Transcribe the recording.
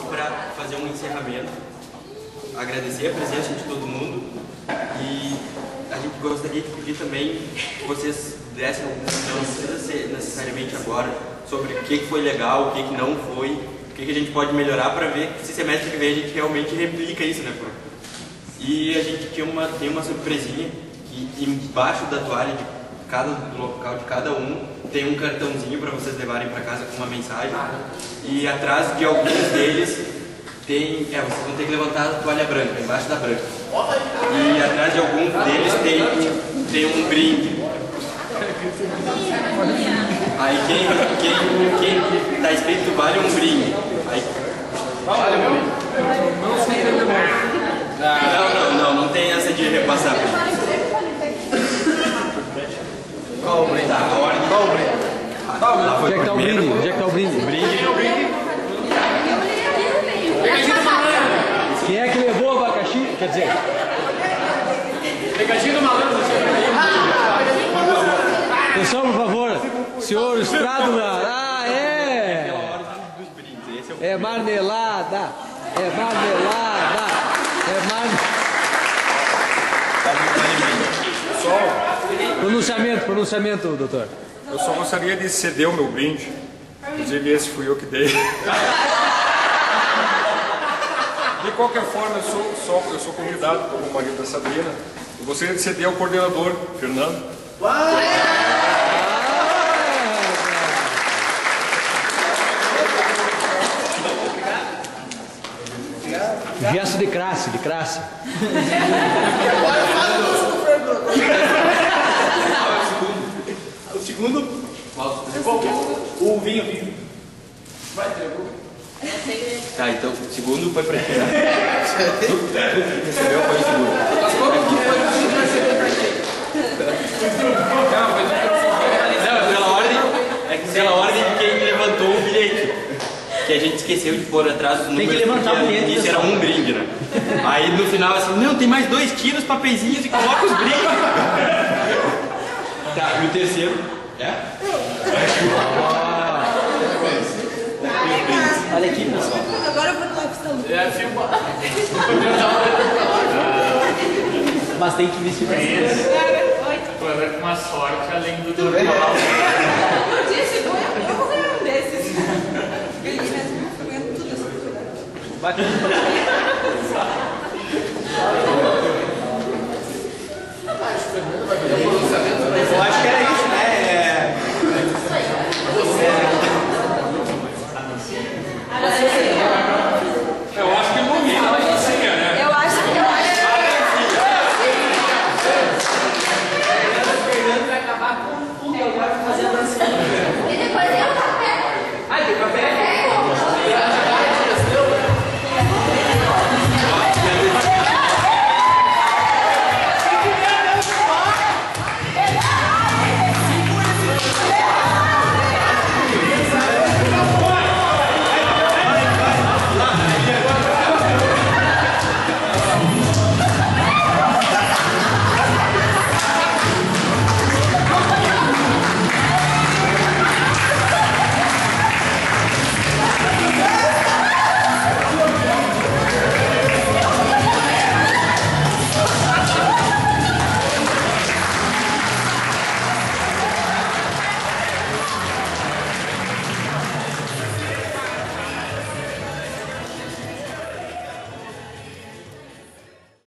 para fazer um encerramento, agradecer a presença de todo mundo e a gente gostaria de pedir também que vocês dessem alguma opinião, não precisa ser necessariamente agora, sobre o que foi legal, o que não foi, o que a gente pode melhorar para ver se semestre que vem a gente realmente replica isso, né, pô? E a gente tem uma surpresinha que embaixo da toalha do local de cada um tem um cartãozinho para vocês levarem para casa com uma mensagem e atrás de alguns deles tem, vocês vão ter que levantar a toalha branca, embaixo da branca. E atrás de alguns deles tem um brinde. Aí quem tá escrito vale um brinde. Aí, vale um brinde. Não tem essa de repassar. Qual o brinde? A ordem. Qual o brinde? Onde é que tá o brinde? Onde é que tá o brinde? Quem é que levou o abacaxi? Quer dizer... Pegadinha do malandro. Atenção, por favor. Senhor Estrado na... É marmelada. É marmelada. É marmelada. Pronunciamento, doutor. Eu só gostaria de ceder o meu brinde. Inclusive esse fui eu que dei. De qualquer forma, eu sou convidado como marido da Sabrina. Eu gostaria de ceder ao coordenador, Fernando. Gesto de classe, O segundo? O vinho. Vai, entregou. Tá, então o segundo foi pra quem? Recebeu, foi o segundo. Mas como que foi o segundo receber pra quem? Não, pela ordem de quem levantou o bilhete. Que a gente esqueceu de pôr atrás dos números. Tem que levantar o bilhete. Isso era um brinde, né? Aí no final assim, não, tem mais 2 tiros, papeizinhos e coloca os brindes. Tá, e o terceiro? Olha aqui, pessoal. Agora eu vou no opção. Mas tem que vestir pra isso. Vai com uma sorte além do normal. Gente, eu vou ganhar um desses. Ganhei mesmo, ganhando tudo essa coisa. Bacana.